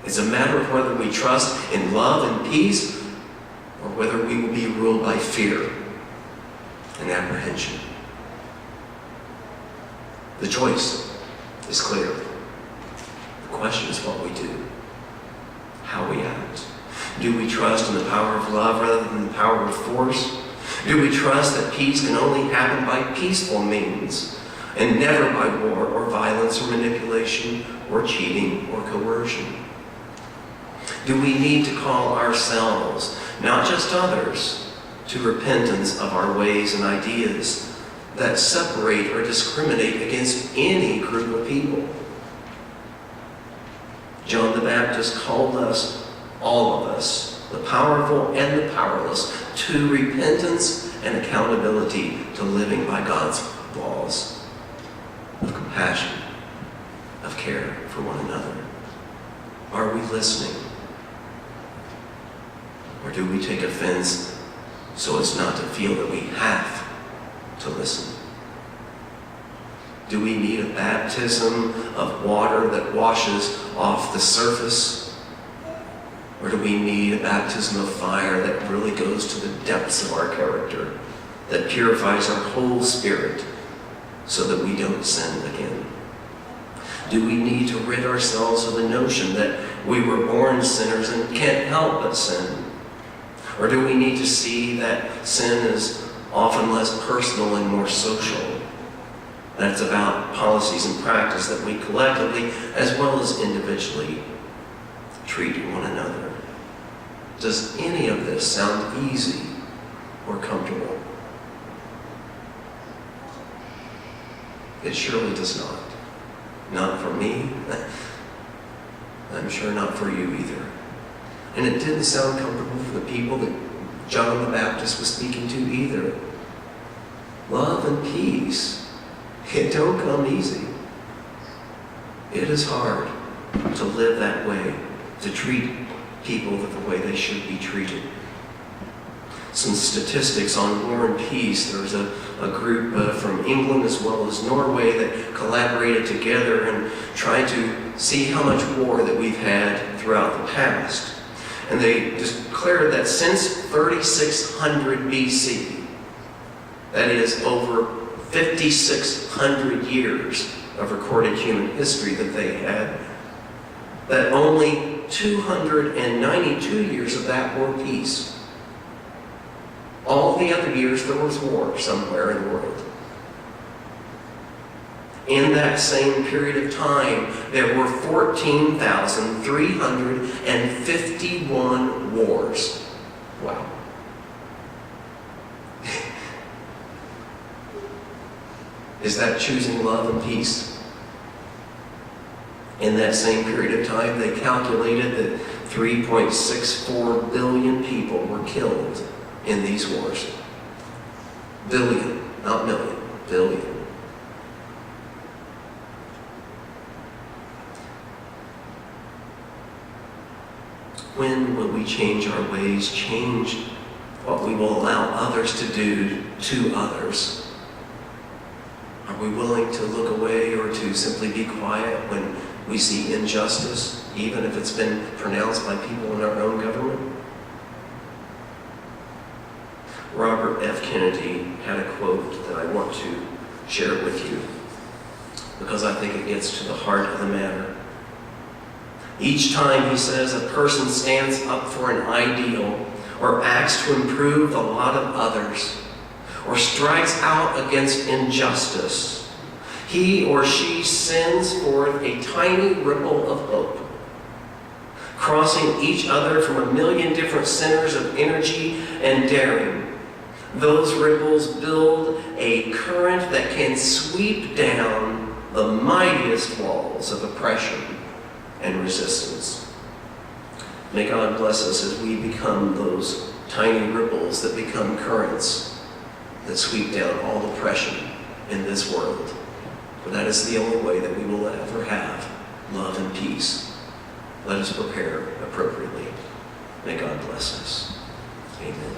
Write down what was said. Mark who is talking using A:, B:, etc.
A: It's a matter of whether we trust in love and peace or whether we will be ruled by fear and apprehension. The choice is clear. The question is what we do, how we act. Do we trust in the power of love rather than the power of force? Do we trust that peace can only happen by peaceful means and never by war or violence or manipulation or cheating or coercion? Do we need to call ourselves, not just others, to repentance of our ways and ideas that separate or discriminate against any group of people? John the Baptist called us, all of us, the powerful and the powerless, to repentance and accountability to living by God's laws of compassion, of care for one another. Are we listening? Or do we take offense so as not to feel that we have to listen? Do we need a baptism of water that washes off the surface? Or do we need a baptism of fire that really goes to the depths of our character, that purifies our whole spirit so that we don't sin again? Do we need to rid ourselves of the notion that we were born sinners and can't help but sin? Or do we need to see that sin is often less personal and more social? That it's about policies and practice that we collectively, as well as individually, treat one another. Does any of this sound easy or comfortable? It surely does not. Not for me. I'm sure not for you either. And it didn't sound comfortable for the people that John the Baptist was speaking to either. Love and peace, it don't come easy. It is hard to live that way, to treat people the way they should be treated. Some statistics on war and peace. There's a group from England as well as Norway that collaborated together and tried to see how much war that we've had throughout the past. And they declared that since 3600 BC, that is over 5,600 years of recorded human history that they had, that only 292 years of that were peace. All the other years there was war somewhere in the world. In that same period of time, there were 14,351 wars. Wow. Is that choosing love and peace? In that same period of time, they calculated that 3.64 billion people were killed in these wars. Billion, not million, billion. When will we change our ways, change what we will allow others to do to others? Are we willing to look away or to simply be quiet when we see injustice, even if it's been pronounced by people in our own government? Robert F. Kennedy had a quote that I want to share with you because I think it gets to the heart of the matter. Each time, he says, a person stands up for an ideal or acts to improve the lot of others or strikes out against injustice, he or she sends forth a tiny ripple of hope, crossing each other from a million different centers of energy and daring. Those ripples build a current that can sweep down the mightiest walls of oppression and resistance. May God bless us as we become those tiny ripples that become currents that sweep down all oppression in this world. For that is the only way that we will ever have love and peace. Let us prepare appropriately. May God bless us. Amen.